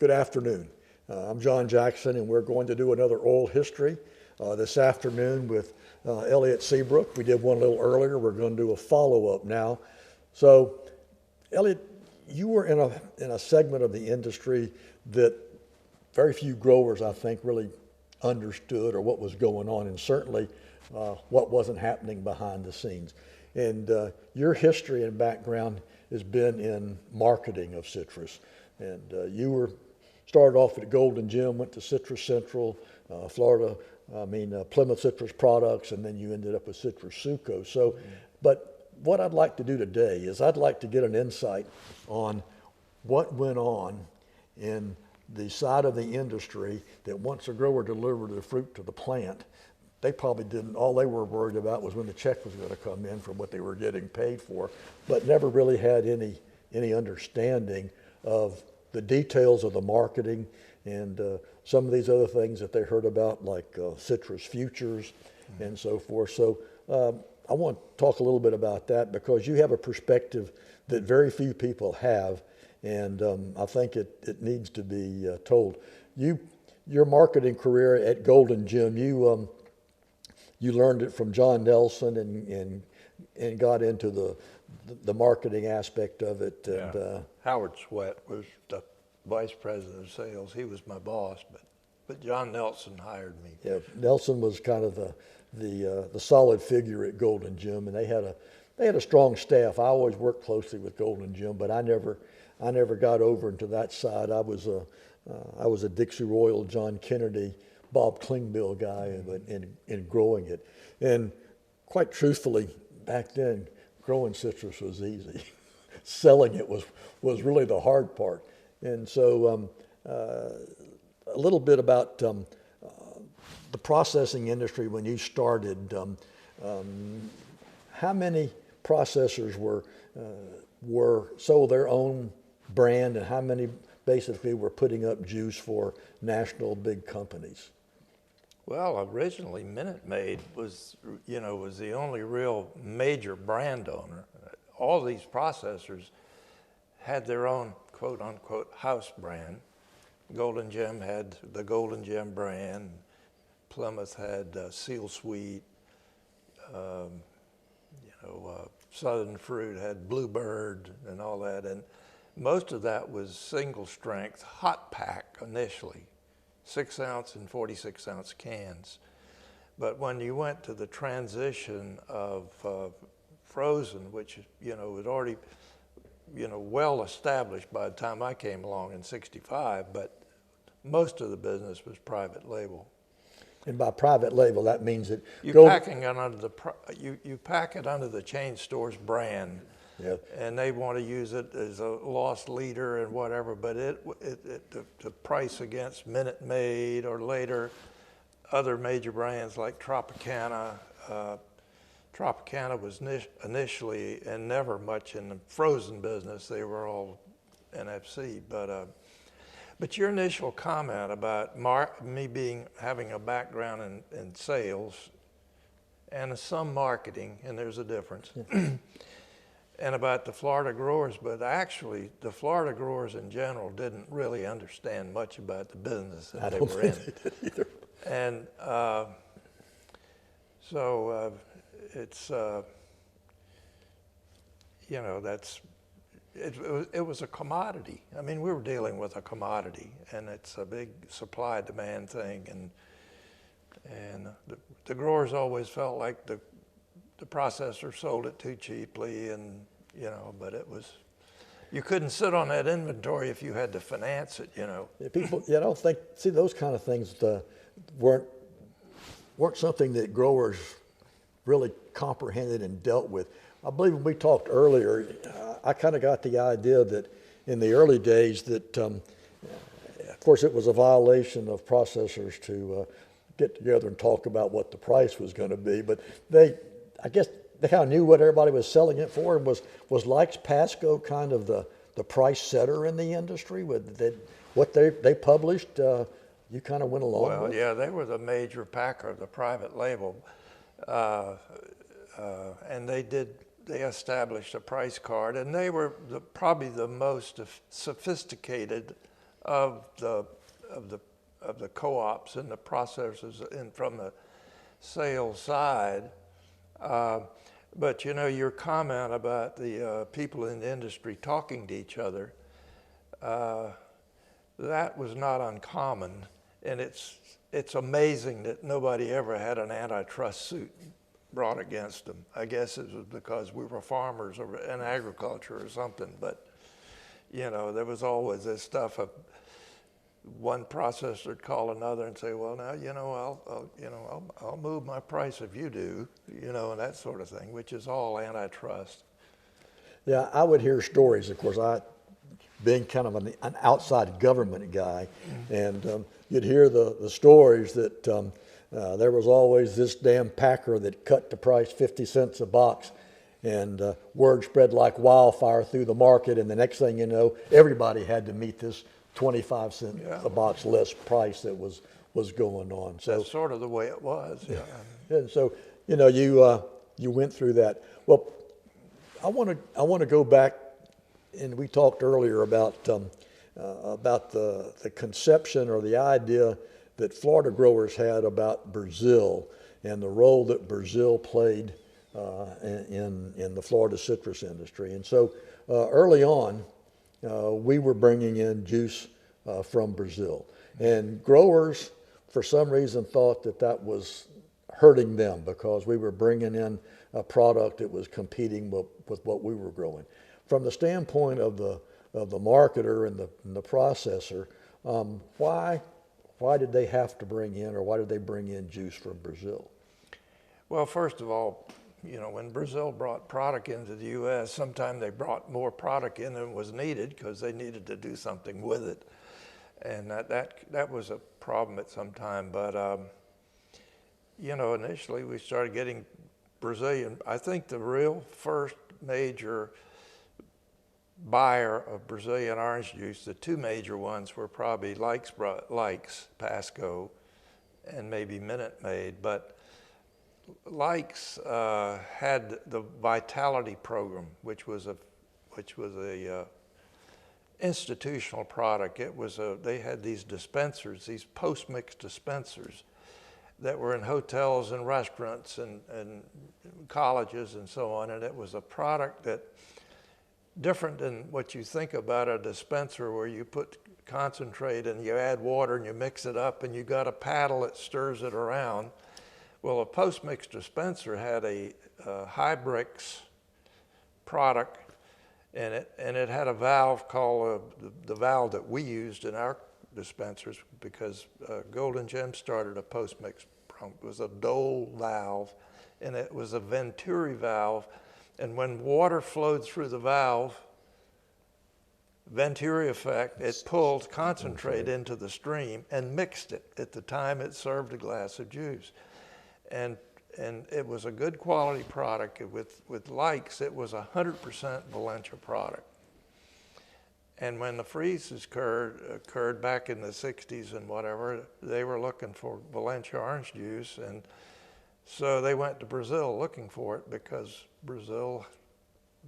Good afternoon. I'm John Jackson, and we're going to do another oil history this afternoon with Elliot Seabrook. We did one a little earlier. We're going to do a follow-up now. So, Elliot, you were in a segment of the industry that very few growers, I think, really understood or what was going on, and certainly what wasn't happening behind the scenes. And your history and background has been in marketing of citrus. And you were started off at Golden Gem, went to Citrus Central, Plymouth Citrus Products, and then you ended up with Citrus Suco. So, but what I'd like to do today is I'd like to get an insight on what went on in the side of the industry that once a grower delivered the fruit to the plant, they probably didn't, all they were worried about was when the check was going to come in from what they were getting paid for, but never really had any understanding of the details of the marketing and some of these other things that they heard about, like citrus futures and so forth. So I want to talk a little bit about that because you have a perspective that very few people have, and I think it needs to be told. Your marketing career at Golden Gem, you learned it from John Nelson and got into the marketing aspect of it. And, yeah. Howard Sweat was the vice president of sales. He was my boss, but John Nelson hired me. Yeah, Nelson was kind of the solid figure at Golden Gem, and they had a strong staff. I always worked closely with Golden Gem, but I never got over into that side. I was a Dixie Royal, John Kennedy, Bob Klingbeil guy in growing it. And quite truthfully, back then, growing citrus was easy. Selling it was really the hard part. And so a little bit about the processing industry when you started. How many processors were sold their own brand, and how many basically were putting up juice for national big companies? Well, originally Minute Maid was the only real major brand owner. All these processors had their own quote unquote house brand. Golden Gem had the Golden Gem brand. Plymouth had Seal Sweet. Southern Fruit had Bluebird and all that. And most of that was single strength hot pack initially. 6-ounce and 46-ounce cans. But when you went to the transition of frozen, which was already well established by the time I came along in '65, but most of the business was private label. And by private label, that means that you pack it under the chain store's brand. Yeah. And they want to use it as a loss leader and whatever, but the price against Minute Maid or later other major brands like Tropicana. Tropicana was initially and never much in the frozen business. They were all NFC. But your initial comment about me having a background in sales and some marketing, and there's a difference. Yeah. And about the Florida growers, but actually the Florida growers in general didn't really understand much about the business that they were in. They did either. And so it's, it was a commodity. I mean, we were dealing with a commodity, and it's a big supply-demand thing. And the growers always felt like the processor sold it too cheaply, and but it was, you couldn't sit on that inventory if you had to finance it. Yeah, people, I don't think, see, those kind of things weren't something that growers really comprehended and dealt with. I believe when we talked earlier, I kind of got the idea that in the early days that, of course, it was a violation of processors to get together and talk about what the price was going to be, but I guess they kind of knew what everybody was selling it for, and was Likes Pasco kind of the price setter in the industry? What they published, you kind of went along with? Well, yeah, they were the major packer of the private label, and they established a price card, and they were probably the most sophisticated of the of the of the co-ops and the processors and from the sales side. Uh, but you know, your comment about the people in the industry talking to each other, that was not uncommon, and it's amazing that nobody ever had an antitrust suit brought against them. I guess it was because we were farmers or in agriculture or something, but you know, there was always this stuff of one processor would call another and say, well, now, you know, I'll move my price if you do, you know, and that sort of thing, which is all antitrust. Yeah, I would hear stories. Of course, I, being kind of an outside government guy, and you'd hear the stories that there was always this damn packer that cut the price 50 cents a box, and word spread like wildfire through the market, and the next thing you know, everybody had to meet this 25 cent a box less price that was going on. So that's sort of the way it was. Yeah. and so, you know, you went through that. Well, I want to go back, and we talked earlier about the conception or the idea that Florida growers had about Brazil and the role that Brazil played in the Florida citrus industry. And so early on, we were bringing in juice from Brazil, and growers, for some reason, thought that that was hurting them because we were bringing in a product that was competing with what we were growing. From the standpoint of the marketer and the processor, why did they have to bring in, or why did they bring in juice from Brazil? Well, first of all, you know, when Brazil brought product into the U.S., sometimes they brought more product in than was needed because they needed to do something with it, and that was a problem at some time. But you know, initially we started getting Brazilian. I think the real first major buyer of Brazilian orange juice, the two major ones were probably Likes, Pasco, and maybe Minute Maid, but Likes had the Vitality program, which was a institutional product. It was they had these dispensers, these post-mix dispensers that were in hotels and restaurants and colleges and so on, and it was a product that, different than what you think about a dispenser where you put concentrate and you add water and you mix it up and you got a paddle that stirs it around. Well, a post-mix dispenser had a Hybrix product in it, and it had a valve called the valve that we used in our dispensers, because Golden Gem started a post-mix. It was a Dole valve, and it was a Venturi valve, and when water flowed through the valve, Venturi effect, it pulled concentrate into the stream and mixed it at the time it served a glass of juice. And it was a good quality product. With Likes, it was 100% Valencia product. And when the freezes occurred back in the 60s and whatever, they were looking for Valencia orange juice, and so they went to Brazil looking for it, because Brazil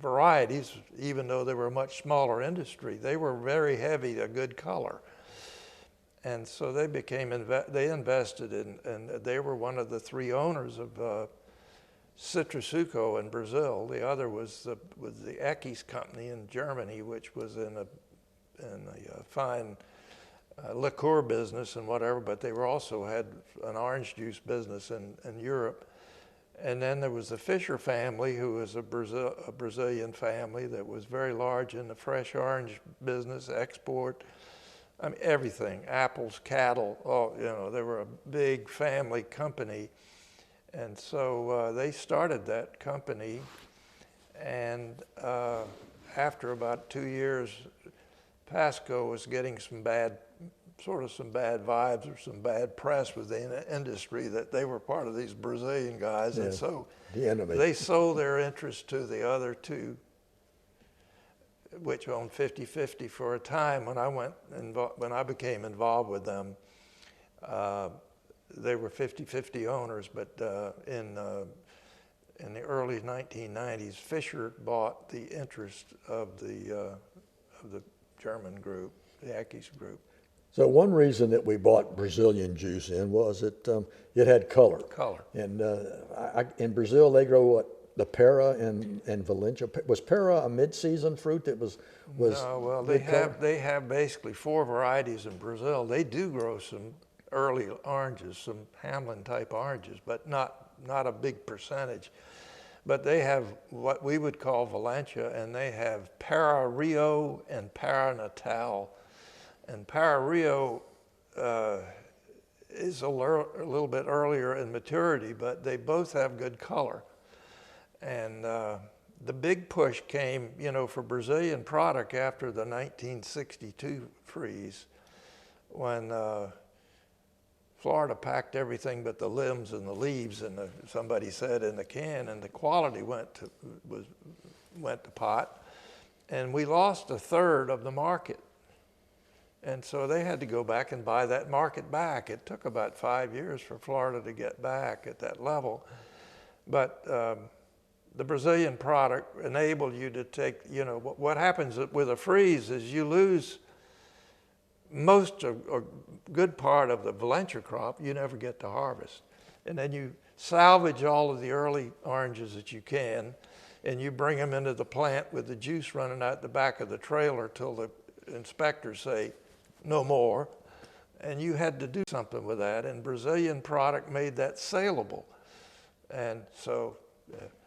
varieties, even though they were a much smaller industry, they were very heavy, a good color. And so they they invested in, and they were one of the three owners of Citrusuco in Brazil. The other was the Eckes company in Germany, which was in a fine liqueur business and whatever, but they were also had an orange juice business in Europe. And then there was the Fisher family, who was a Brazilian family that was very large in the fresh orange business, export. I mean, everything, apples, cattle, you know, they were a big family company. And so they started that company, and after about 2 years, Pasco was getting some bad vibes or some bad press within the industry that they were part of these Brazilian guys. Yeah, and so they sold their interest to the other two, which owned 50-50 for a time. When I became involved with them, they were 50-50 owners, but in the early 1990s, Fisher bought the interest of the German group, Dec group. So one reason that we bought Brazilian juice in was it had color. Color. And in Brazil, they grow what? The pera and Valencia. Was pera a mid-season fruit that was No, well, they have basically 4 varieties in Brazil. They do grow some early oranges, some Hamlin type oranges, but not a big percentage. But they have what we would call Valencia, and they have Para Rio and Para Natal. And Para Rio is a little bit earlier in maturity, but they both have good color. And the big push came, for Brazilian product after the 1962 freeze, when Florida packed everything but the limbs and the leaves, and somebody said in the can, and the quality went to pot, and we lost 1/3 of the market. And so they had to go back and buy that market back. It took about 5 years for Florida to get back at that level. But the Brazilian product enabled you to take, what happens with a freeze is you lose most a good part of the Valencia crop. You never get to harvest. And then you salvage all of the early oranges that you can, and you bring them into the plant with the juice running out the back of the trailer till the inspectors say, no more, and you had to do something with that, and Brazilian product made that saleable. And so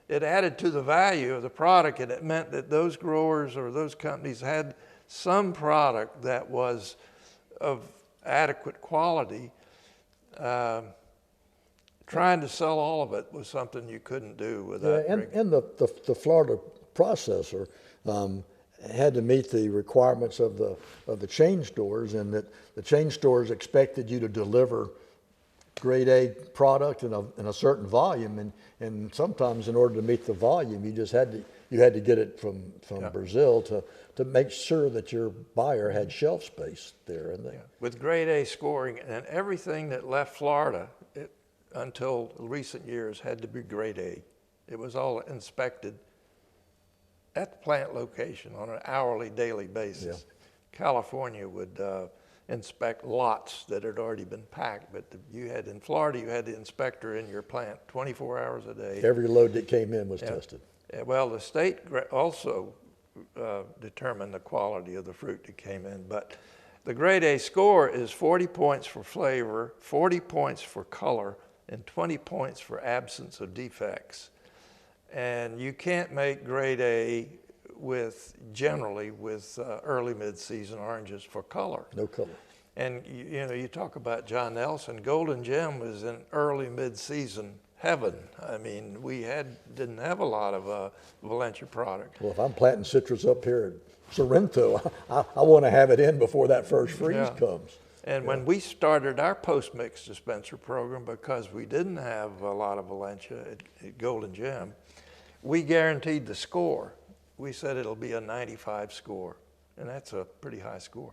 it added to the value of the product, and it meant that those growers or those companies had some product that was of adequate quality. Trying to sell all of it was something you couldn't do without. Yeah, and the Florida processor had to meet the requirements of the chain stores, and that the chain stores expected you to deliver grade A product in a certain volume, and sometimes in order to meet the volume, you had to get it from Brazil to make sure that your buyer had shelf space there. And with grade A scoring, and everything that left Florida until recent years had to be grade A. It was all inspected at the plant location on an hourly, daily basis. Yeah. California would inspect lots that had already been packed, but in Florida, you had the inspector in your plant 24 hours a day. Every load that came in was tested. Well, the state also determined the quality of the fruit that came in, but the grade A score is 40 points for flavor, 40 points for color, and 20 points for absence of defects. And you can't make grade A generally with early mid-season oranges for color. No color. And you talk about John Nelson. Golden Gem was in early mid-season heaven. I mean, we didn't have a lot of Valencia product. Well, if I'm planting citrus up here at Sorrento, I want to have it in before that first freeze comes. And when we started our post-mix dispenser program, because we didn't have a lot of Valencia at Golden Gem, we guaranteed the score. We said it'll be a 95 score, and that's a pretty high score.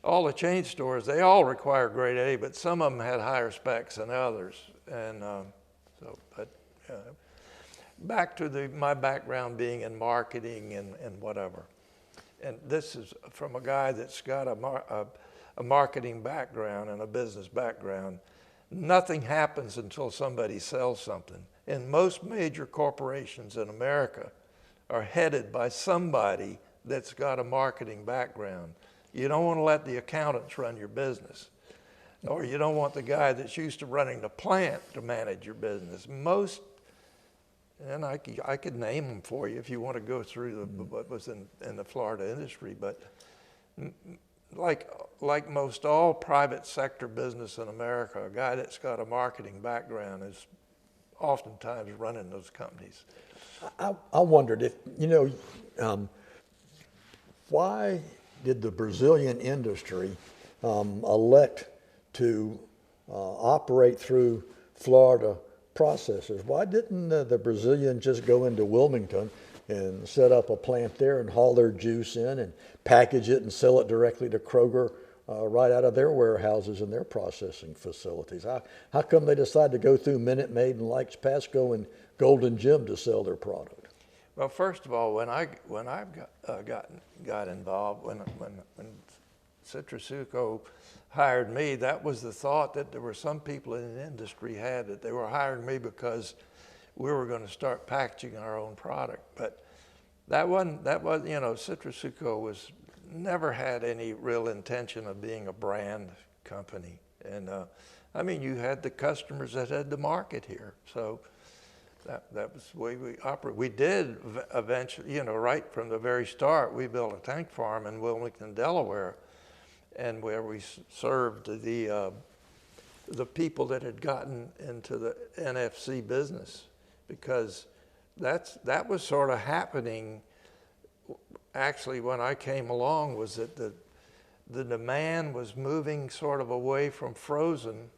All the chain stores, they all require grade A, but some of them had higher specs than others. And back to my background being in marketing and whatever. And this is from a guy that's got a marketing background and a business background. Nothing happens until somebody sells something. And most major corporations in America are headed by somebody that's got a marketing background. You don't want to let the accountants run your business, or you don't want the guy that's used to running the plant to manage your business. Most, and I could name them for you if you want to go through what was in the Florida industry, but like most all private sector business in America, a guy that's got a marketing background is oftentimes running those companies. I wondered if, why did the Brazilian industry elect to operate through Florida processors? Why didn't the Brazilian just go into Wilmington and set up a plant there and haul their juice in and package it and sell it directly to Kroger right out of their warehouses and their processing facilities? How come they decided to go through Minute Maid and Likes Pasco and Golden Gem to sell their product? Well, first of all, when I got involved, when Citrasuco hired me, that was the thought that there were some people in the industry had, that they were hiring me because we were going to start packaging our own product. But that wasn't, you know, Citrasuco was never had any real intention of being a brand company. And I mean, you had the customers that had the market here. So that was the way we operated. We did eventually, you know, right from the very start, we built a tank farm in Wilmington, Delaware, and where we served the people that had gotten into the NFC business, because that was sort of happening. Actually, when I came along, was that the demand was moving sort of away from frozen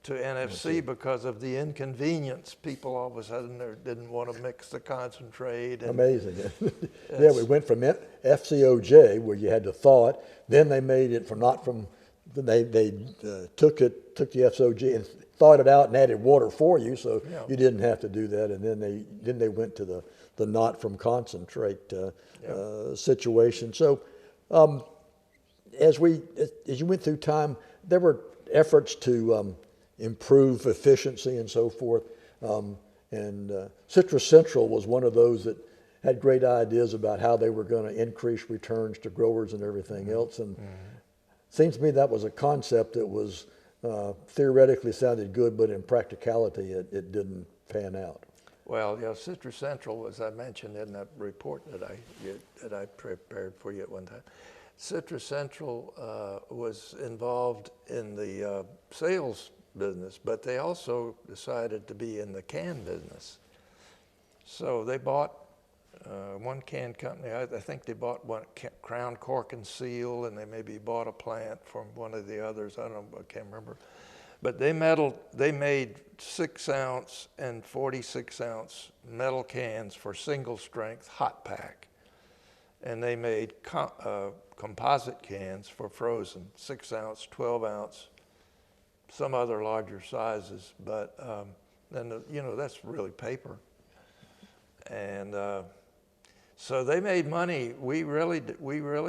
to NFC because of the inconvenience. People all of a sudden didn't want to mix the concentrate. And amazing. Yeah, we went from FCOJ, where you had to thaw it, then they made it they took the FCOJ and thawed it out and added water for you, so Yeah. you didn't have to do that. And then they went to the not from concentrate situation. So as you went through time, there were efforts to improve efficiency and so forth. And Citrus Central was one of those that had great ideas about how they were going to increase returns to growers and everything else. And seems to me that was a concept that was theoretically sounded good, but in practicality it didn't pan out. Well, yeah, Citrus Central, as I mentioned in that report that I prepared for you at one time, Citrus Central was involved in the sales business, but they also decided to be in the can business. So they bought one can company. I think they bought one Crown Cork and Seal, and they maybe bought a plant from one of the others. I don't know, I can't remember. But they made 6-ounce and 46-ounce metal cans for single strength hot pack. And they made composite cans for frozen, 6-ounce, 12-ounce, some other larger sizes. But then, you know, that's really paper. And so they made money. We really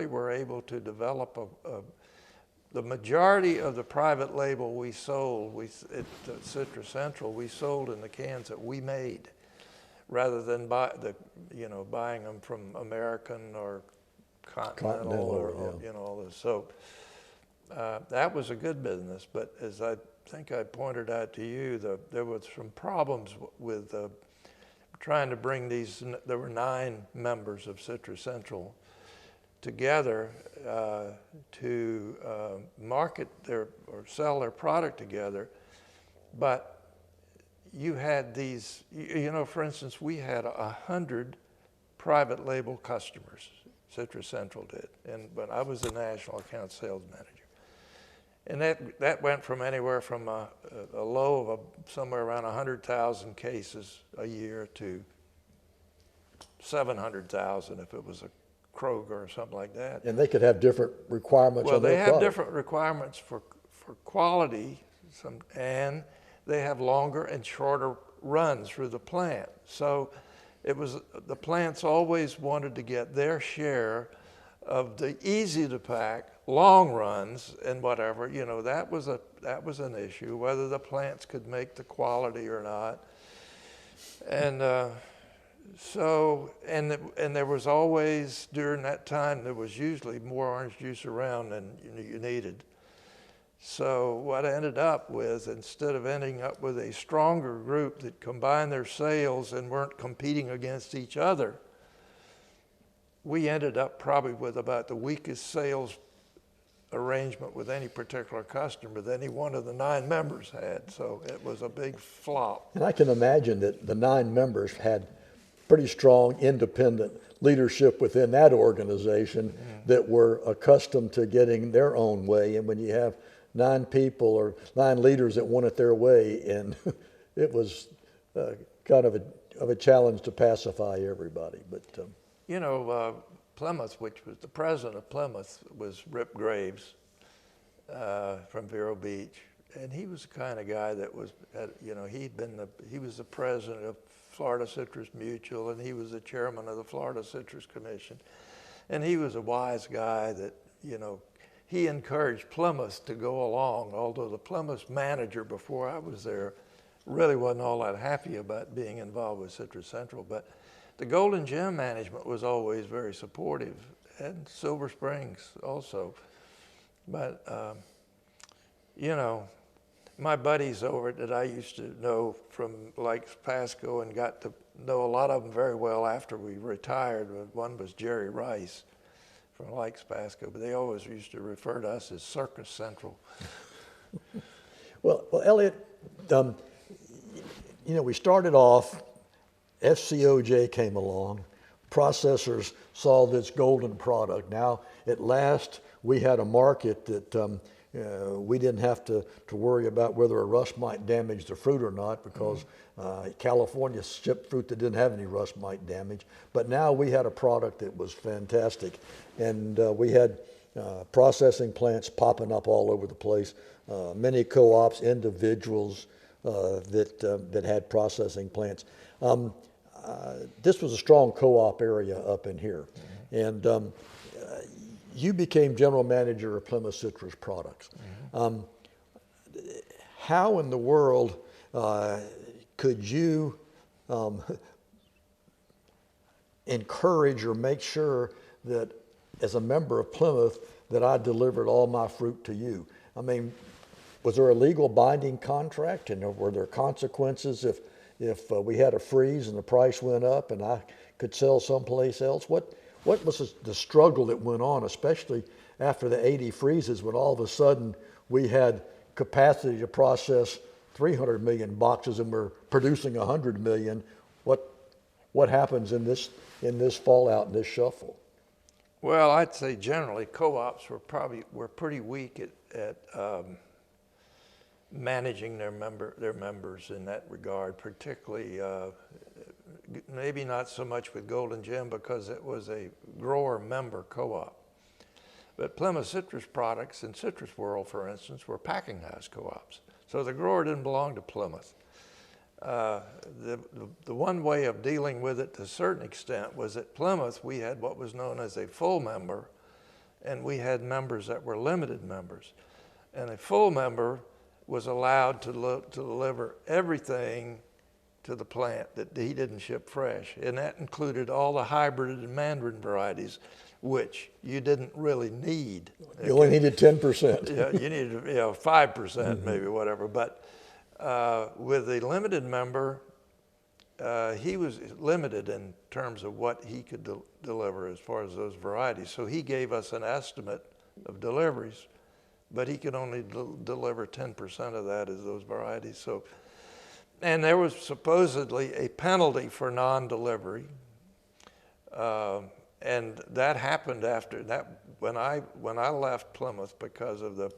were able to develop the majority of the private label we sold at Citrus Central, we sold in the cans that we made, rather than buying them from American or Continental or you know, all this. So that was a good business. But as I think I pointed out to you, there was some problems with trying to bring these. There were 9 members of Citrus Central together to market or sell their product together. But you had these, you know, for instance, we had 100 private label customers, Citrus Central did, but I was the national account sales manager. And that went from anywhere from a low of somewhere around 100,000 cases a year to 700,000 if it was a Kroger or something like that. And they could have different requirements on their product. Well, they have different requirements for quality, and they have longer and shorter runs through the plant. So the plants always wanted to get their share of the easy to pack long runs and whatever. You know, that was an issue, whether the plants could make the quality or not. And so there was always, during that time, there was usually more orange juice around than you needed. So what I ended up with, instead of ending up with a stronger group that combined their sales and weren't competing against each other, we ended up probably with about the weakest sales arrangement with any particular customer that any one of the 9 members had. So it was a big flop. And I can imagine that the 9 members had pretty strong independent leadership within that organization that were accustomed to getting their own way. And when you have 9 people or 9 leaders that want it their way, and it was kind of a challenge to pacify everybody. But you know, Plymouth, which was the president of Plymouth, was Rip Graves from Vero Beach, and he was the kind of guy that was, you know, he was the president of Florida Citrus Mutual, and he was the chairman of the Florida Citrus Commission, and he was a wise guy that, you know, he encouraged Plymouth to go along, although the Plymouth manager before I was there really wasn't all that happy about being involved with Citrus Central. But the Golden Gem management was always very supportive, and Silver Springs also. But, you know, my buddies over it that I used to know from Lakes Pasco and got to know a lot of them very well after we retired. One was Jerry Rice from Lakes Pasco, but they always used to refer to us as Circus Central. Well, Elliot, you know, we started off, FCOJ came along, processors saw this golden product. Now, at last, we had a market that we didn't have to worry about whether a rust mite damaged the fruit or not, because California shipped fruit that didn't have any rust mite damage. But now we had a product that was fantastic, and we had processing plants popping up all over the place, many co-ops, individuals that had processing plants. This was a strong co-op area up in here, and you became general manager of Plymouth Citrus Products. How in the world could you encourage or make sure that as a member of Plymouth that I delivered all my fruit to you? I mean, was there a legal binding contract, and were there consequences if we had a freeze and the price went up and I could sell someplace else? What was the struggle that went on, especially after the 80 freezes, when all of a sudden we had capacity to process 300 million boxes and we're producing 100 million? What happens in this fallout, in this shuffle? Well, I'd say generally co-ops were pretty weak at managing their members in that regard, particularly maybe not so much with Golden Gem because it was a grower member co-op. But Plymouth Citrus Products and Citrus World, for instance, were packing house co-ops. So the grower didn't belong to Plymouth. The one way of dealing with it to a certain extent was at Plymouth we had what was known as a full member, and we had members that were limited members. And a full member was allowed to deliver everything to the plant that he didn't ship fresh. And that included all the hybrid and mandarin varieties, which you didn't really need. You only needed 10%. Yeah, you needed 5% maybe, whatever. But with the limited member, he was limited in terms of what he could deliver as far as those varieties. So he gave us an estimate of deliveries, but he could only deliver 10% of that as those varieties. So, and there was supposedly a penalty for non-delivery, and that happened after that. When I left Plymouth because of the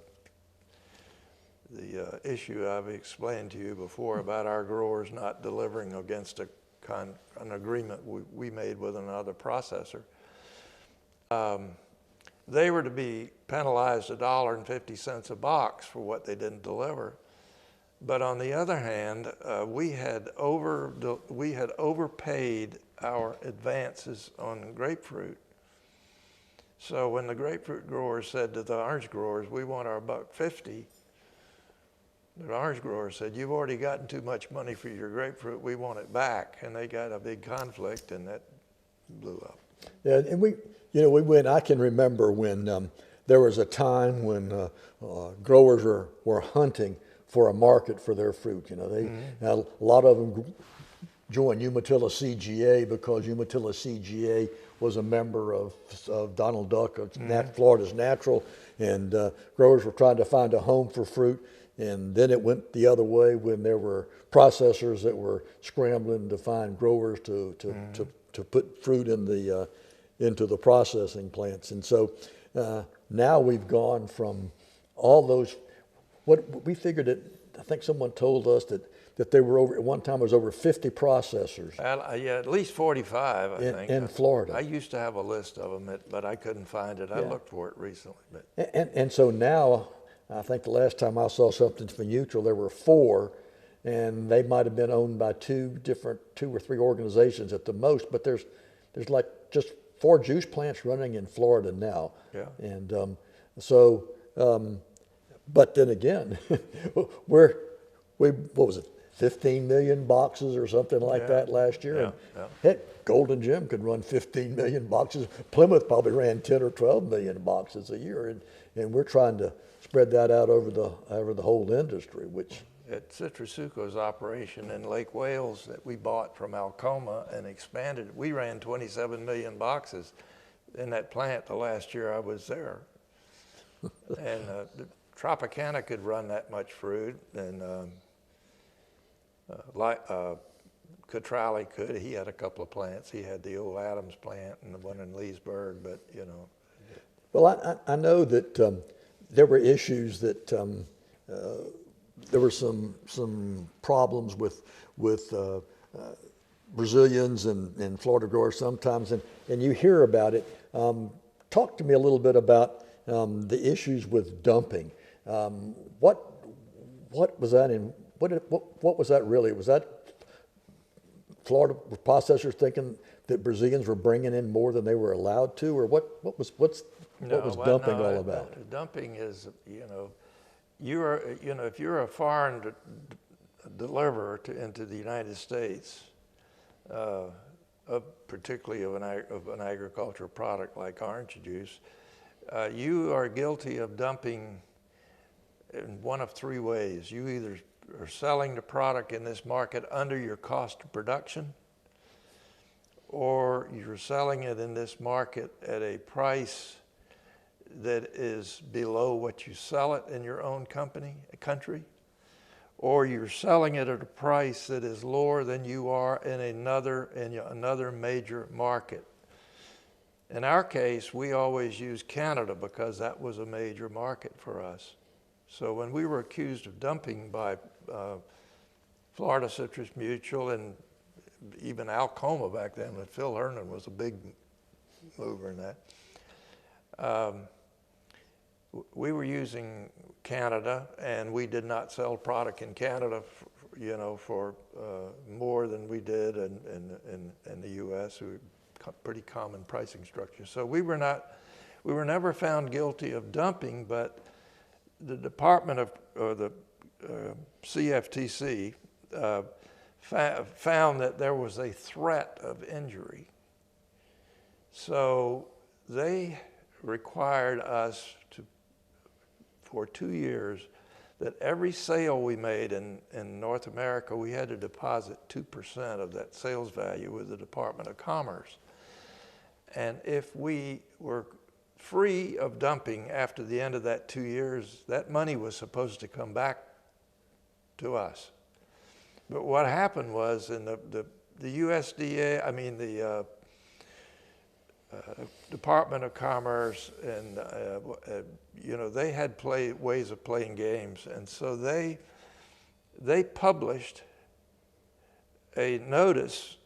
issue I've explained to you before about our growers not delivering against an agreement we made with another processor. They were to be penalized $1.50 a box for what they didn't deliver. But on the other hand, we had overpaid our advances on grapefruit. So when the grapefruit growers said to the orange growers, "We want our $1.50," the orange grower said, "You've already gotten too much money for your grapefruit. We want it back." And they got a big conflict, and that blew up. Yeah, and we went. I can remember when there was a time when growers were hunting for a market for their fruit. You know, a lot of them joined Umatilla CGA because Umatilla CGA was a member of Donald Duck, of Florida's Natural, and growers were trying to find a home for fruit. And then it went the other way when there were processors that were scrambling to find growers to put fruit into the processing plants. And so now we've gone from all those. What we figured that I think someone told us that there were over at one time there was over 50 processors. Yeah, at least 45, I think. In Florida. I used to have a list of them, but I couldn't find it. I looked for it recently. But. And so now, I think the last time I saw something from Neutral, there were 4, and they might have been owned by 2 or 3 organizations at the most. But there's like just 4 juice plants running in Florida now. Yeah. And So, but then again, what was it, 15 million boxes or something like that last year? Yeah, And yeah. heck, Golden Gym could run 15 million boxes. Plymouth probably ran 10 or 12 million boxes a year, and we're trying to spread that out over the whole industry, which. At Citrasuco's operation in Lake Wales that we bought from Alcoma and expanded, we ran 27 million boxes in that plant the last year I was there. And Tropicana could run that much fruit, and Catrali could. He had a couple of plants. He had the old Adams plant and the one in Leesburg, but you know. Well, I know that there were issues that there were some problems with Brazilians and Florida growers sometimes, and you hear about it. Talk to me a little bit about the issues with dumping. What was that in? What was that really? Was that Florida processors thinking that Brazilians were bringing in more than they were allowed to, or what was dumping all about? Dumping is, you know, if you're a foreign deliverer into the United States, particularly of an agricultural product like orange juice, you are guilty of dumping in one of three ways. You either are selling the product in this market under your cost of production, or you're selling it in this market at a price that is below what you sell it in your own country, or you're selling it at a price that is lower than you are in another major market. In our case, we always used Canada because that was a major market for us. So when we were accused of dumping by Florida Citrus Mutual and even Alcoma back then, when Phil Hernan was a big mover in that, we were using Canada, and we did not sell product in Canada, for more than we did in the U.S. Pretty common pricing structure. So we were never found guilty of dumping, but the the CFTC found that there was a threat of injury. So they required us for 2 years, that every sale we made in North America, we had to deposit 2% of that sales value with the Department of Commerce. And if we were free of dumping after the end of that 2 years, that money was supposed to come back to us. But what happened was in the USDA, the Department of Commerce, and they had ways of playing games, and so they published a notice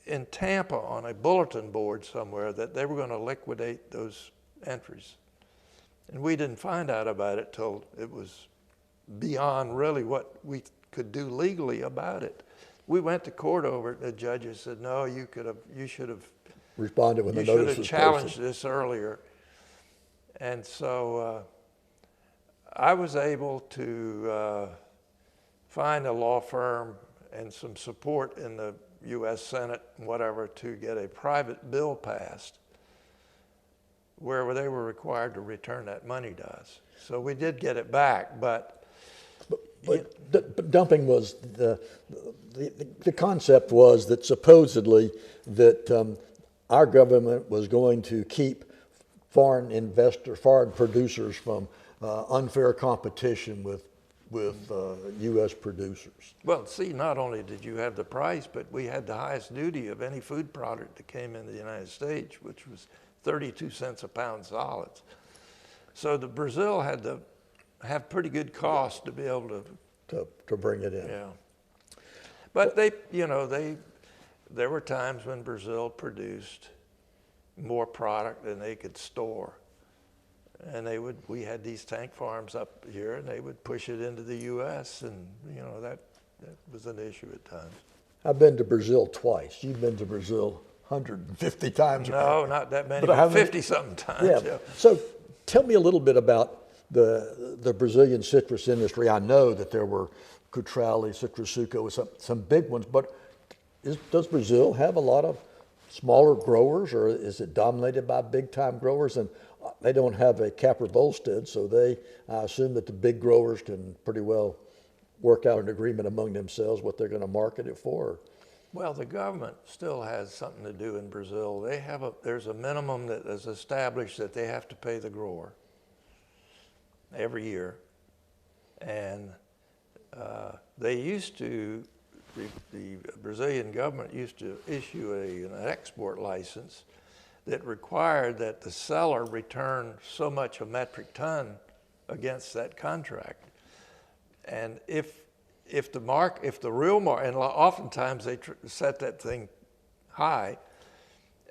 in Tampa on a bulletin board somewhere that they were going to liquidate those entries, and we didn't find out about it till it was beyond really what we could do legally about it. We went to court over it, and the judges said, "No, you should have." Responded when the notice was posted. You should have challenged this earlier. And so I was able to find a law firm and some support in the U.S. Senate and whatever to get a private bill passed where they were required to return that money to us. So we did get it back, but dumping was the concept was that supposedly that our government was going to keep foreign producers from unfair competition with U.S. producers. Well, see, not only did you have the price, but we had the highest duty of any food product that came into the United States, which was 32 cents a pound solids. So the Brazil had to have pretty good cost to be able to bring it in. Yeah. But there were times when Brazil produced more product than they could store. And we had these tank farms up here, and they would push it into the U.S., and that was an issue at times. I've been to Brazil twice. You've been to Brazil 150 times. No, not that many, but 50-something times. Yeah. So Tell me a little bit about the Brazilian citrus industry. I know that there were Cutrale, Citrasuco, some big ones, but does Brazil have a lot of smaller growers, or is it dominated by big-time growers? And they don't have a Capra Volstead, so I assume that the big growers can pretty well work out an agreement among themselves what they're going to market it for. Well, the government still has something to do in Brazil. There's a minimum that is established that they have to pay the grower every year. And they used to, the Brazilian government used to issue an export license that required that the seller return so much a metric ton against that contract. And if the real market, and oftentimes they set that thing high,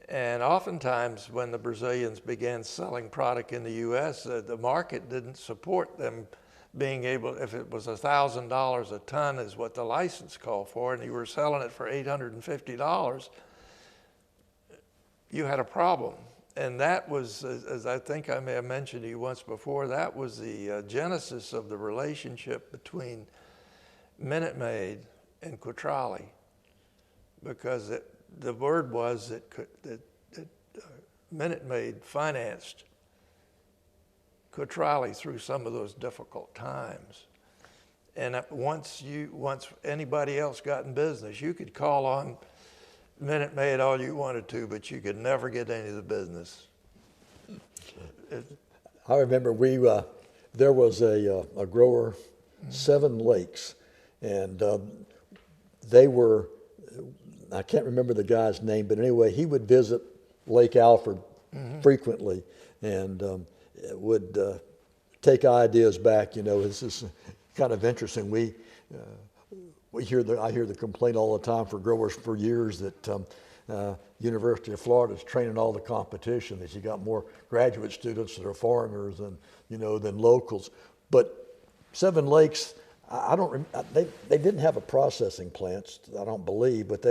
and oftentimes when the Brazilians began selling product in the U.S., the market didn't support them being able, if it was $1,000 a ton is what the license called for, and you were selling it for $850, you had a problem. And that was, as I think I may have mentioned to you once before, that was the genesis of the relationship between Minute Maid and Cutrale, because the word was that Minute Maid financed Cutrale through some of those difficult times. And once anybody else got in business, you could call on Minute Maid all you wanted to, but you could never get any of the business. I remember there was a grower, 7 Lakes, and they were, I can't remember the guy's name, but anyway, he would visit Lake Alfred frequently and would take ideas back. You know, this is kind of interesting. I hear the complaint all the time for growers for years that University of Florida is training all the competition, that you got more graduate students that are foreigners than locals. But 7 Lakes, they didn't have a processing plant, I don't believe, but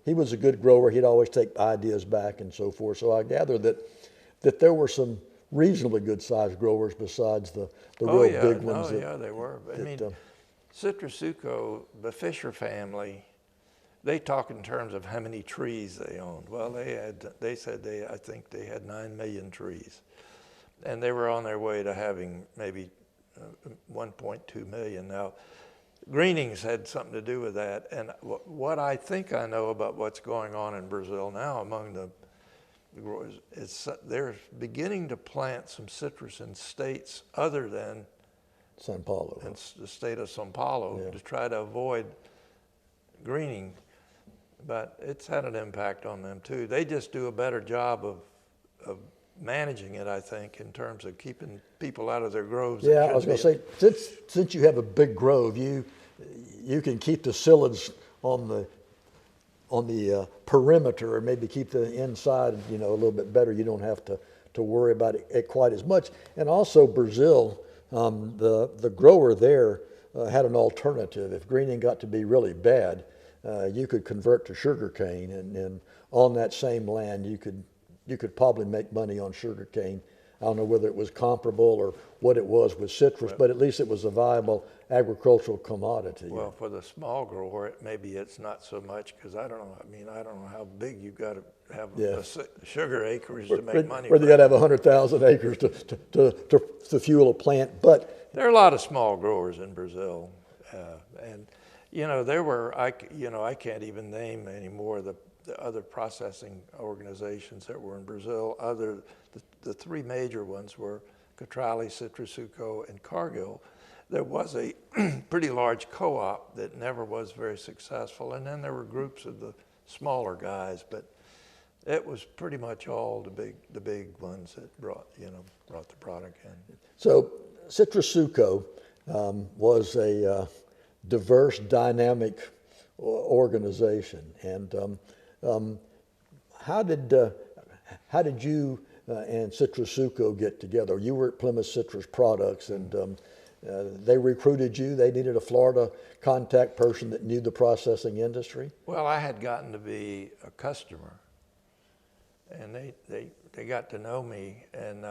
he was a good grower. He'd always take ideas back and so forth. So I gather that there were some reasonably good sized growers besides the real big ones. Yeah, they were. I mean, Citrasuco, the Fisher family, they talk in terms of how many trees they owned. Well, I think they had 9 million trees. And they were on their way to having maybe 1.2 million. Now, Greenings had something to do with that. And what I think I know about what's going on in Brazil now among the growers is they're beginning to plant some citrus in states other than Sao Paulo. And the state of Sao Paulo to try to avoid greening. But it's had an impact on them too. They just do a better job of managing it, I think, in terms of keeping people out of their groves. Yeah, I was going to say, since you have a big grove, you can keep the psyllids on the perimeter, or maybe keep the inside, a little bit better. You don't have to worry about it quite as much. And also Brazil, the grower there had an alternative. If greening got to be really bad, you could convert to sugarcane, and on that same land, you could probably make money on sugarcane. I don't know whether it was comparable or what it was with citrus, but at least it was a viable agricultural commodity. Well, for the small grower, maybe it's not so much, because I don't know. I mean, I don't know how big you've got to have sugar acreage to make money. Where you got to have 100,000 acres to fuel a plant, but there are a lot of small growers in Brazil, and there were I can't even name anymore the other processing organizations that were in Brazil. The 3 major ones were Cutrale, Citrasuco, and Cargill. There was a pretty large co-op that never was very successful, and then there were groups of the smaller guys, but it was pretty much all the big ones that brought the product in. So Citrasuco was a diverse, dynamic organization, and how did you and Citrasuco get together? You were at Plymouth Citrus Products, and they recruited you. They needed a Florida contact person that knew the processing industry. Well, I had gotten to be a customer, and they got to know me, and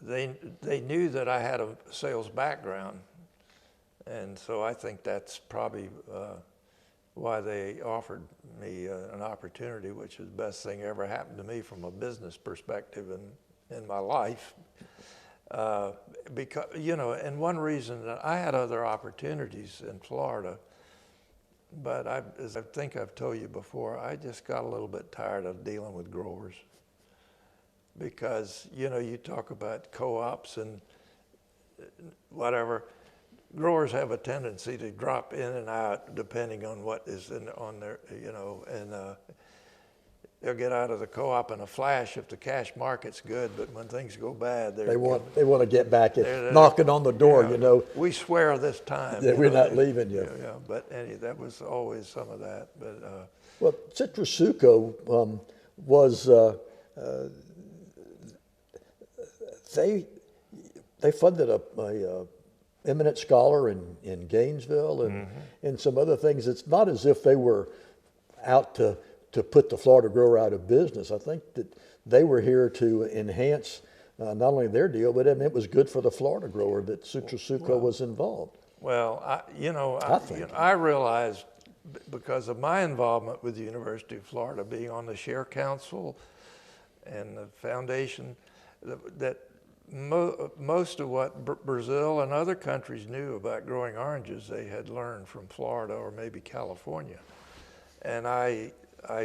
they knew that I had a sales background, and so I think that's probably why they offered me an opportunity, which is the best thing ever happened to me from a business perspective in my life. Because, you know, and one reason that I had other opportunities in Florida, but as I think I've told you before, I just got a little bit tired of dealing with growers. Because, you know, you talk about co-ops and whatever, growers have a tendency to drop in and out depending on what is on their, you know, and they'll get out of the co-op in a flash if the cash market's good, but when things go bad, they want to get back at knocking on the door, you know. We swear this time. Yeah, we're not leaving you. Yeah, but that was always some of that. But well, Citrasuco was they funded a eminent scholar in Gainesville and some other things. It's not as if they were out to put the Florida grower out of business. I think that they were here to enhance not only their deal, but I mean, it was good for the Florida grower that Citrasuco was involved. Well, I realized because of my involvement with the University of Florida, being on the Share Council and the foundation, that most of what Brazil and other countries knew about growing oranges, they had learned from Florida or maybe California. And I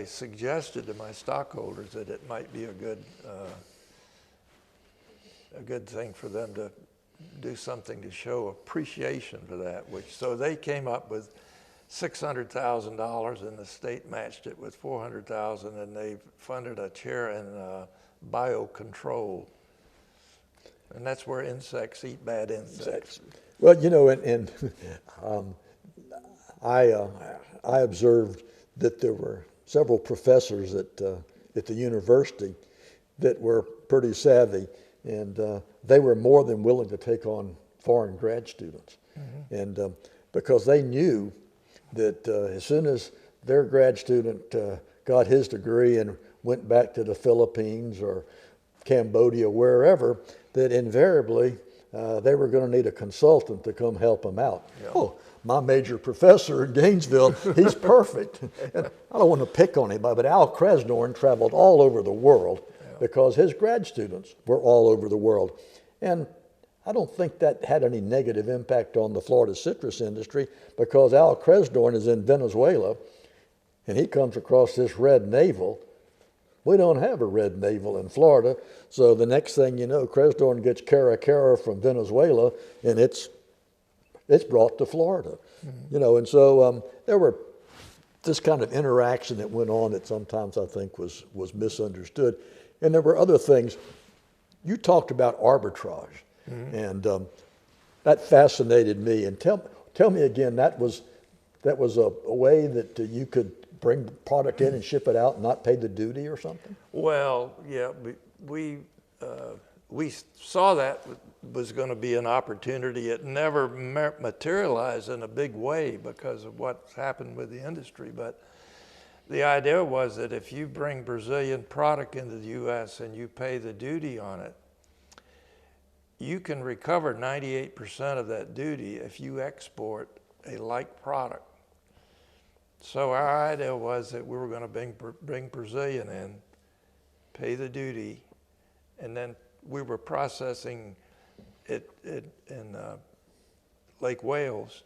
suggested to my stockholders that it might be a good thing for them to do something to show appreciation for that. So they came up with $600,000, and the state matched it with $400,000, and they funded a chair in biocontrol. And that's where insects eat bad insects. Well, you know, and I observed that there were several professors at the university that were pretty savvy, and they were more than willing to take on foreign grad students. And because they knew that as soon as their grad student got his degree and went back to the Philippines or Cambodia, wherever, that invariably they were going to need a consultant to come help them out. Yeah. Oh, my major professor in Gainesville, he's perfect. And I don't want to pick on anybody, but Al Cresdorn traveled all over the world because his grad students were all over the world. And I don't think that had any negative impact on the Florida citrus industry, because Al Cresdorn is in Venezuela and he comes across this red navel. We don't have a red navel in Florida. So the next thing you know, Cresdorn gets cara from Venezuela, and it's brought to Florida. You know, and so there were this kind of interaction that went on that sometimes I think was misunderstood. And there were other things. You talked about arbitrage, and that fascinated me. And tell me again, that was a way that you could bring the product in and ship it out and not pay the duty or something? Well, yeah, we saw that was going to be an opportunity. It never materialized in a big way because of what's happened with the industry. But the idea was that if you bring Brazilian product into the U.S. and you pay the duty on it, you can recover 98% of that duty if you export a like product. So our idea was that we were going to bring Brazilian in, pay the duty, and then we were processing it in Lake Wales.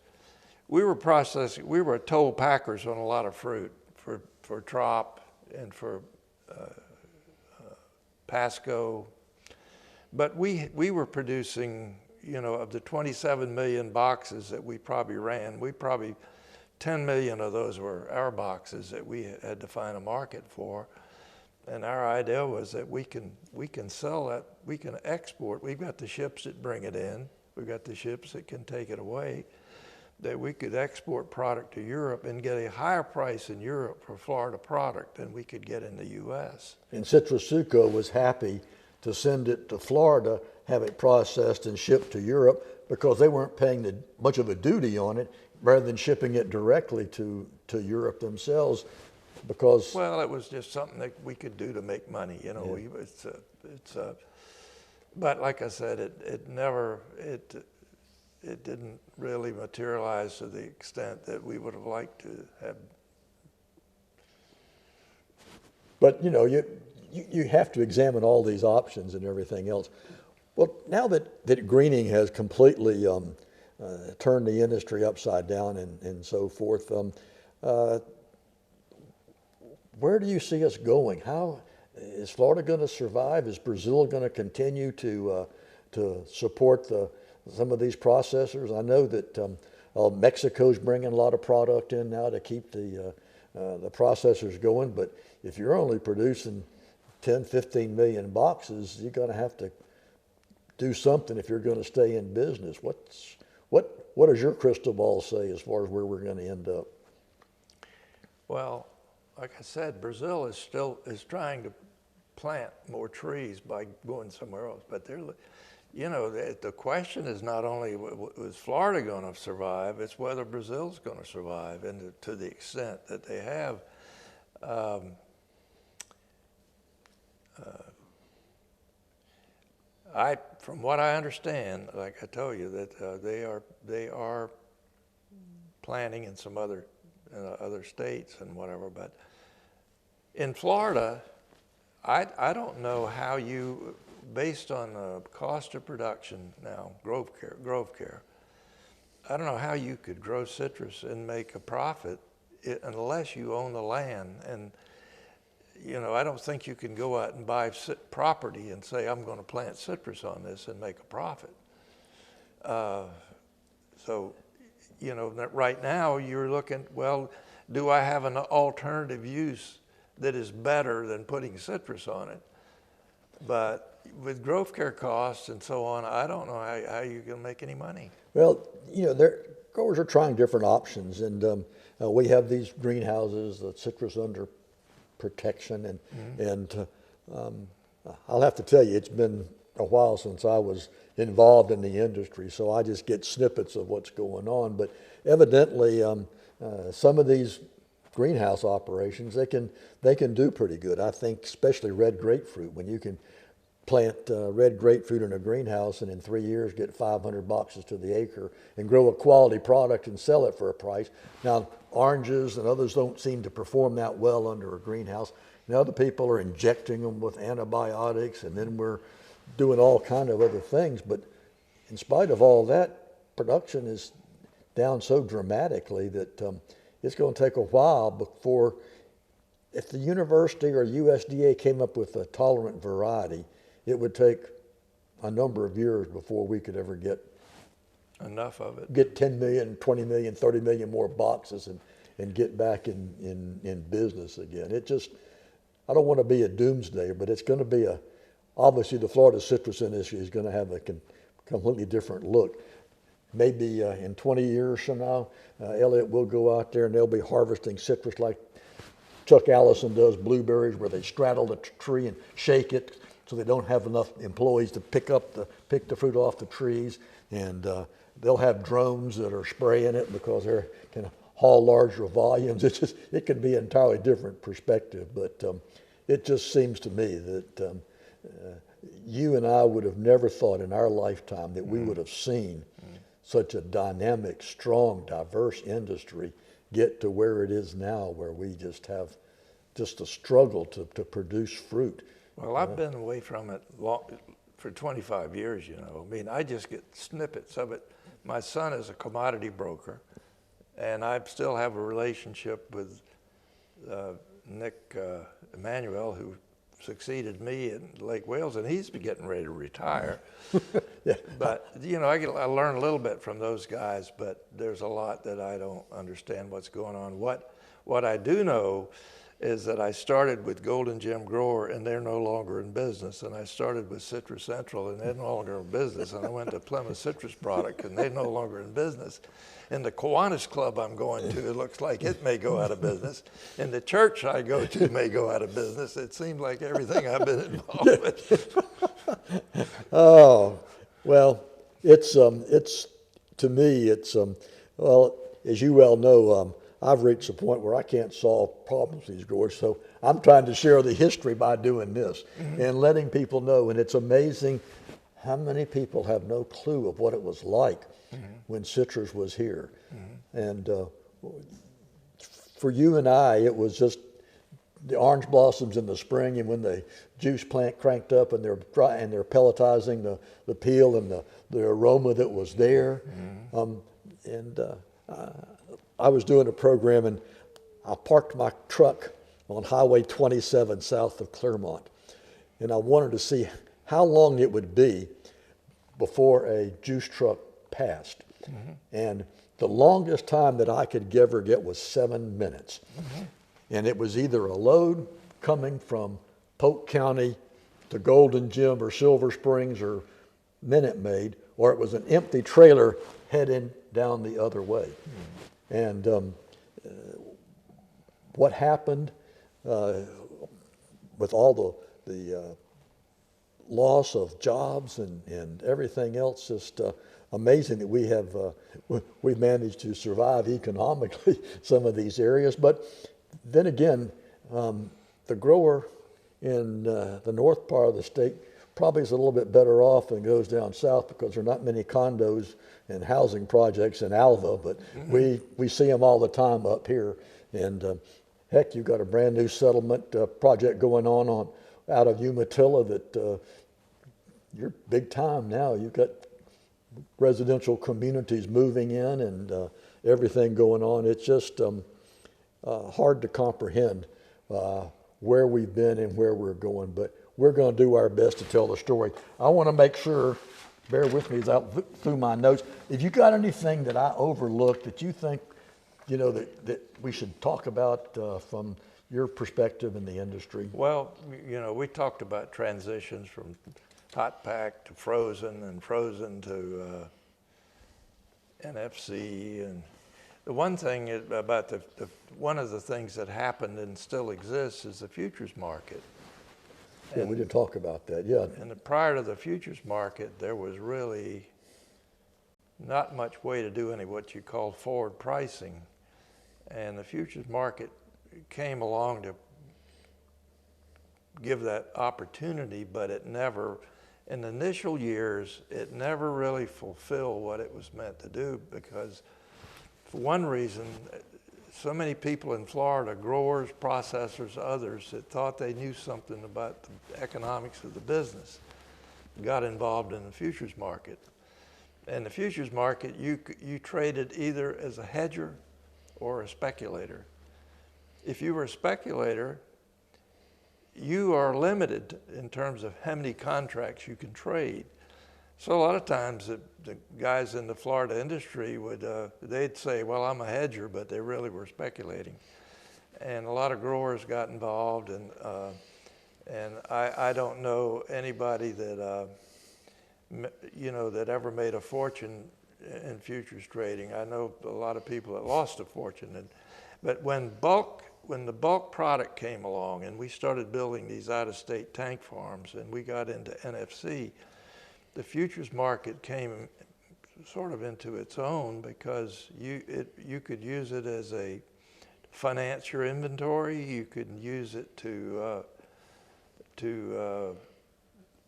We were toll packers on a lot of fruit for Trop and for Pasco. But we were producing, you know, of the 27 million boxes that we probably ran, 10 million of those were our boxes that we had to find a market for. And our idea was that we can sell that, we can export. We've got the ships that bring it in. We've got the ships that can take it away, that we could export product to Europe and get a higher price in Europe for Florida product than we could get in the U.S. And Citrasuco was happy to send it to Florida, have it processed and shipped to Europe, because they weren't paying much of a duty on it, rather than shipping it directly to Europe themselves, because... Well, it was just something that we could do to make money, you know. Yeah. But like I said, it never, it didn't really materialize to the extent that we would have liked to have. But you have to examine all these options and everything else. Well, now that greening has completely turned the industry upside down and so forth, where do you see us going? How is Florida going to survive? Is Brazil going to continue to support some of these processors? I know that Mexico's bringing a lot of product in now to keep the processors going, but if you're only producing 10, 15 million boxes, you're going to have to do something if you're going to stay in business. What does your crystal ball say as far as where we're going to end up? Well, like I said, Brazil is trying to plant more trees by going somewhere else. But the question is not only is Florida going to survive, it's whether Brazil's going to survive, and to the extent that they have. From what I understand, like I told you, that they are planting in some other states and whatever. But in Florida, I don't know how you, based on the cost of production now, grove care, I don't know how you could grow citrus and make a profit unless you own the land. And I don't think you can go out and buy property and say, I'm going to plant citrus on this and make a profit. So, right now you're looking, well, do I have an alternative use that is better than putting citrus on it? But with growth care costs and so on, I don't know how you can make any money. Well, growers are trying different options, and we have these greenhouses, the citrus under protection, and I'll have to tell you, it's been a while since I was involved in the industry, so I just get snippets of what's going on. But evidently, some of these greenhouse operations, they can do pretty good. I think especially red grapefruit, when you can plant red grapefruit in a greenhouse and in 3 years get 500 boxes to the acre and grow a quality product and sell it for a price. Now, oranges and others don't seem to perform that well under a greenhouse. And other people are injecting them with antibiotics, and then we're doing all kind of other things. But in spite of all that, production is down so dramatically that it's going to take a while before, if the university or USDA came up with a tolerant variety, it would take a number of years before we could ever get enough of it. Get 10 million, 20 million, 30 million more boxes and get back in business again. I don't want to be a doomsdayer, but it's going to be obviously the Florida citrus industry is going to have a completely different look. Maybe in 20 years from now, Elliot will go out there and they'll be harvesting citrus like Chuck Allison does blueberries, where they straddle the tree and shake it so they don't have enough employees to pick the fruit off the trees. And they'll have drones that are spraying it because they can haul larger volumes. It could be an entirely different perspective. But it just seems to me that you and I would have never thought in our lifetime that we would have seen such a dynamic, strong, diverse industry get to where it is now, where we just have a struggle to produce fruit. Well, I've been away from it for 25 years, I mean, I just get snippets of it. My son is a commodity broker, and I still have a relationship with Nick Emanuel, who succeeded me in Lake Wales, and he's getting ready to retire. Yeah. But, I learn a little bit from those guys, but there's a lot that I don't understand what's going on. What I do know is that I started with Golden Gem Grower, and they're no longer in business. And I started with Citrus Central, and they're no longer in business. And I went to Plymouth Citrus Product, and they're no longer in business. And the Kiwanis Club I'm going to, it looks like it may go out of business. And the church I go to may go out of business. It seems like everything I've been involved with. Oh, well, to me, well, as you well know, I've reached a point where I can't solve problems with these growers, so I'm trying to share the history by doing this and letting people know. And it's amazing how many people have no clue of what it was like when citrus was here? And for you and I, it was just the orange blossoms in the spring, and when the juice plant cranked up and they're dry and they're pelletizing the peel and the aroma that was there. I was doing a program, and I parked my truck on Highway 27 south of Clermont, and I wanted to see how long it would be before a juice truck passed. And the longest time that I could ever get was 7 minutes. And it was either a load coming from Polk County to Golden Gym or Silver Springs or Minute Maid, or it was an empty trailer heading down the other way. And what happened with all the loss of jobs and everything else, just amazing that we've managed to survive economically some of these areas. But then again, the grower in the north part of the state probably is a little bit better off than goes down south, because there are not many condos and housing projects in Alva, but we see them all the time up here. And heck, you've got a brand new settlement project going on out of Umatilla that you're big time now. You've got residential communities moving in and everything going on. It's just hard to comprehend where we've been and where we're going, but we're going to do our best to tell the story. I want to make sure, bear with me as I look through my notes, if you got anything that I overlooked that you think, that we should talk about from your perspective in the industry. Well, we talked about transitions from hot pack to frozen, and frozen to NFC. And the one thing about one of the things that happened and still exists is the futures market. Yeah, we didn't talk about that, yeah. And prior to the futures market, there was really not much way to do any what you call forward pricing. And the futures market came along to give that opportunity, but it never, in the initial years, it never really fulfilled what it was meant to do, because for one reason, so many people in Florida, growers, processors, others, that thought they knew something about the economics of the business, got involved in the futures market. And the futures market, you traded either as a hedger or a speculator. If you were a speculator, you are limited in terms of how many contracts you can trade. So a lot of times the guys in the Florida industry they'd say, well, I'm a hedger, but they really were speculating. And a lot of growers got involved, and I don't know anybody that, that ever made a fortune in futures trading. I know a lot of people that lost a fortune. But when the bulk product came along and we started building these out-of-state tank farms and we got into NFC, the futures market came sort of into its own, because you could use it as a finance your inventory. You could use it to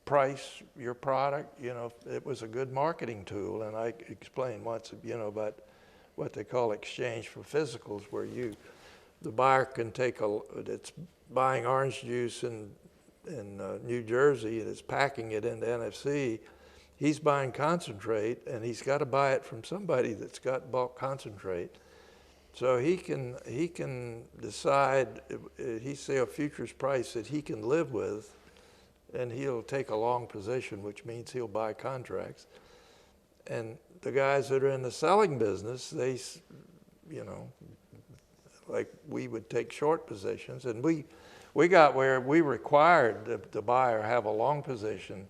price your product. It was a good marketing tool. And I explained once, about what they call exchange for physicals, where the buyer can that's buying orange juice in New Jersey and is packing it into NFC. He's buying concentrate, and he's got to buy it from somebody that's got bulk concentrate. So he can decide, he say a futures price that he can live with, and he'll take a long position, which means he'll buy contracts. And the guys that are in the selling business, they, like we would take short positions, and we got where we required the buyer have a long position,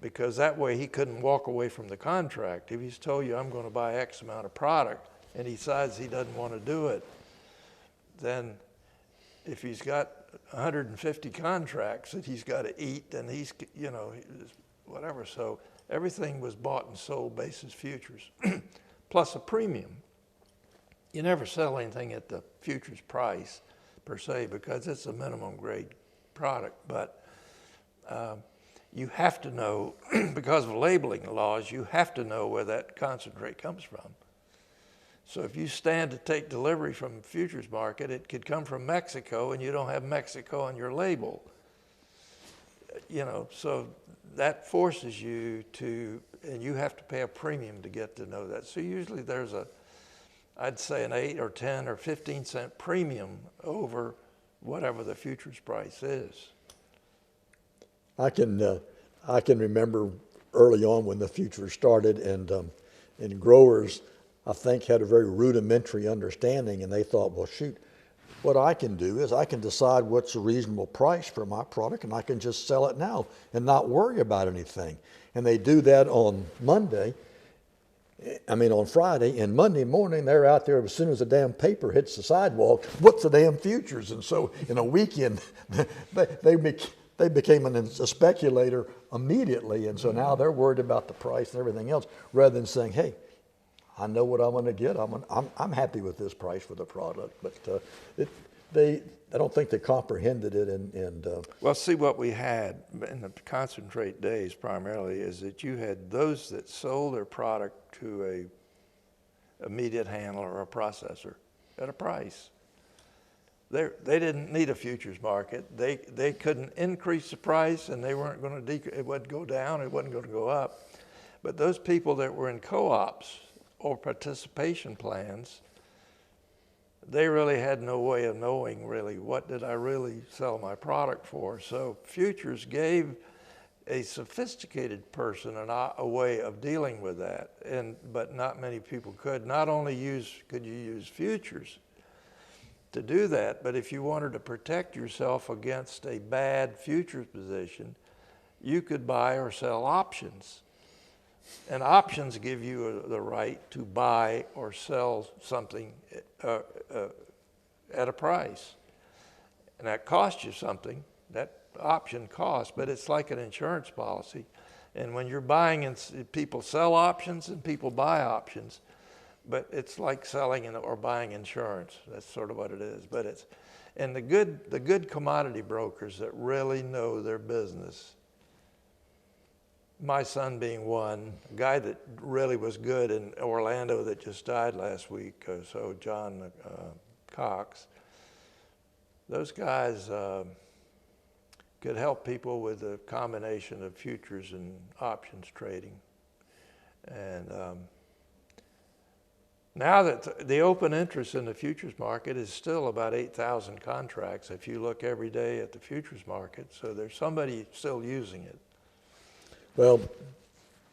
because that way he couldn't walk away from the contract. If he's told you, I'm going to buy X amount of product, and he decides he doesn't want to do it, then if he's got 150 contracts that he's got to eat, then he's, whatever. So everything was bought and sold basis futures, plus a premium. You never sell anything at the futures price per se, because it's a minimum grade product. But you have to know, because of labeling laws, you have to know where that concentrate comes from. So if you stand to take delivery from a futures market, it could come from Mexico and you don't have Mexico on your label. So that forces you to, and you have to pay a premium to get to know that. So usually there's I'd say an 8 or 10 or 15 cent premium over whatever the futures price is. I can remember early on when the futures started, and growers, I think, had a very rudimentary understanding, and they thought, well, shoot, what I can do is I can decide what's a reasonable price for my product, and I can just sell it now and not worry about anything. And they do that on on Friday, and Monday morning they're out there as soon as the damn paper hits the sidewalk, what's the damn futures? And so in a weekend, they became a speculator immediately, and so now they're worried about the price and everything else, rather than saying, hey, I know what I'm going to get. I'm happy with this price for the product. But I don't think they comprehended it. Well, see, what we had in the concentrate days primarily is that you had those that sold their product to a immediate handler or a processor at a price. They didn't need a futures market. They couldn't increase the price, and they weren't going to it wouldn't go down. It wasn't going to go up. But those people that were in co-ops or participation plans, they really had no way of knowing really what did I really sell my product for. So futures gave a sophisticated person a way of dealing with that, but not many people could. Not only could you use futures to do that, but if you wanted to protect yourself against a bad futures position, you could buy or sell options. And options give you the right to buy or sell something at a price. And that costs you something. That option costs, but it's like an insurance policy. And when you're buying, and people sell options and people buy options, but it's like selling or buying insurance. That's sort of what it is. But and the good commodity brokers that really know their business, my son being one, a guy that really was good in Orlando that just died last week, so John Cox, those guys could help people with a combination of futures and options trading. And now that the open interest in the futures market is still about 8,000 contracts if you look every day at the futures market, so there's somebody still using it. Well,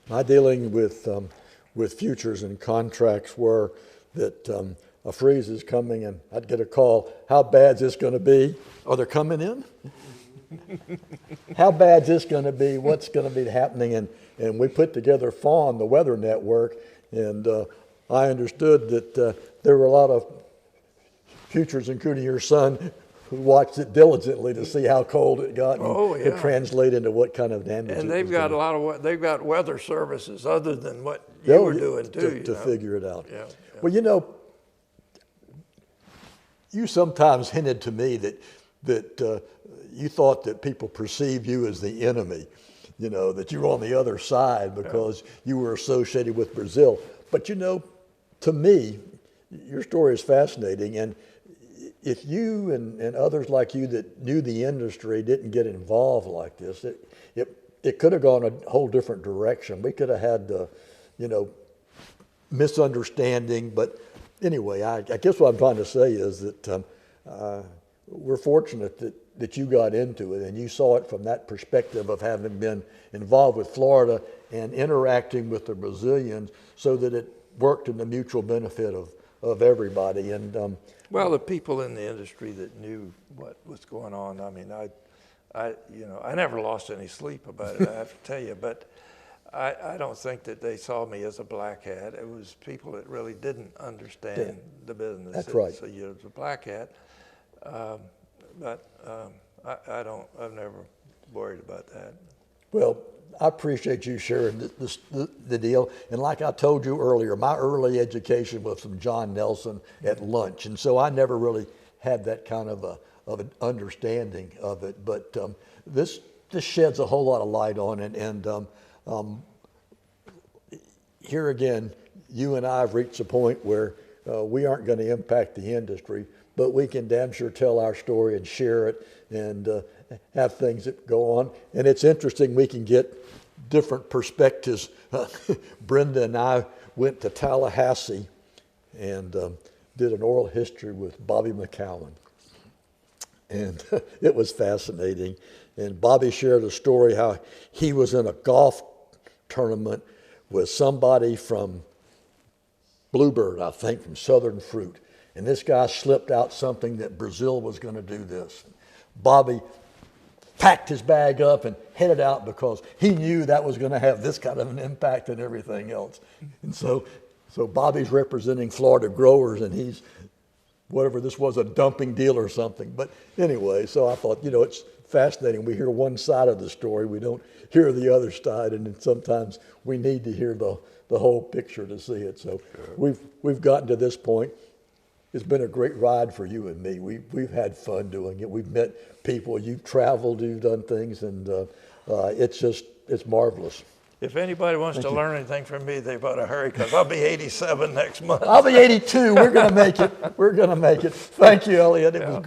my dealing with futures and contracts were that a freeze is coming, and I'd get a call, how bad's this going to be? Oh, they're coming in? How bad's this going to be? What's going to be happening? And we put together FAWN, the weather network, and I understood that there were a lot of futures, including your son, who watched it diligently to see how cold it got and could translate into what kind of damage. And they've got they've got weather services other than what you were doing too. To figure it out. Yeah. Well, you sometimes hinted to me that you thought that people perceived you as the enemy, that you were on the other side because you were associated with Brazil. But to me, your story is fascinating, and if you and others like you that knew the industry didn't get involved like this, it could have gone a whole different direction. We could have had misunderstanding. But anyway, I guess what I'm trying to say is that we're fortunate that you got into it and you saw it from that perspective of having been involved with Florida and interacting with the Brazilians, so that it worked in the mutual benefit of everybody. And well, the people in the industry that knew what was going on, I mean, I never lost any sleep about it, I have to tell you, but I don't think that they saw me as a black hat. It was people that really didn't understand the business. That's right. So you was a black hat, but I've never worried about that. Well, I appreciate you sharing the deal. And like I told you earlier, my early education was from John Nelson at lunch. And so I never really had that kind of an understanding of it. But this this sheds a whole lot of light on it. And here again, you and I have reached a point where we aren't going to impact the industry, but we can damn sure tell our story and share it and have things that go on. And it's interesting, we can get different perspectives. Brenda and I went to Tallahassee and did an oral history with Bobby McCowan. And it was fascinating. And Bobby shared a story how he was in a golf tournament with somebody from Bluebird, I think, from Southern Fruit. And this guy slipped out something that Brazil was going to do this. Bobby packed his bag up and headed out because he knew that was going to have this kind of an impact and everything else. And so Bobby's representing Florida growers, and he's, whatever this was, a dumping deal or something. But anyway, so I thought, it's fascinating. We hear one side of the story. We don't hear the other side, and then sometimes we need to hear the whole picture to see it. So we've gotten to this point. It's been a great ride for you and me. We've had fun doing it. We've met people. You've traveled. You've done things, and it's marvelous. If anybody wants to learn anything from me, they better hurry, because I'll be 87 next month. I'll be 82. We're going to make it. We're going to make it. Thank you, Elliot. It was great.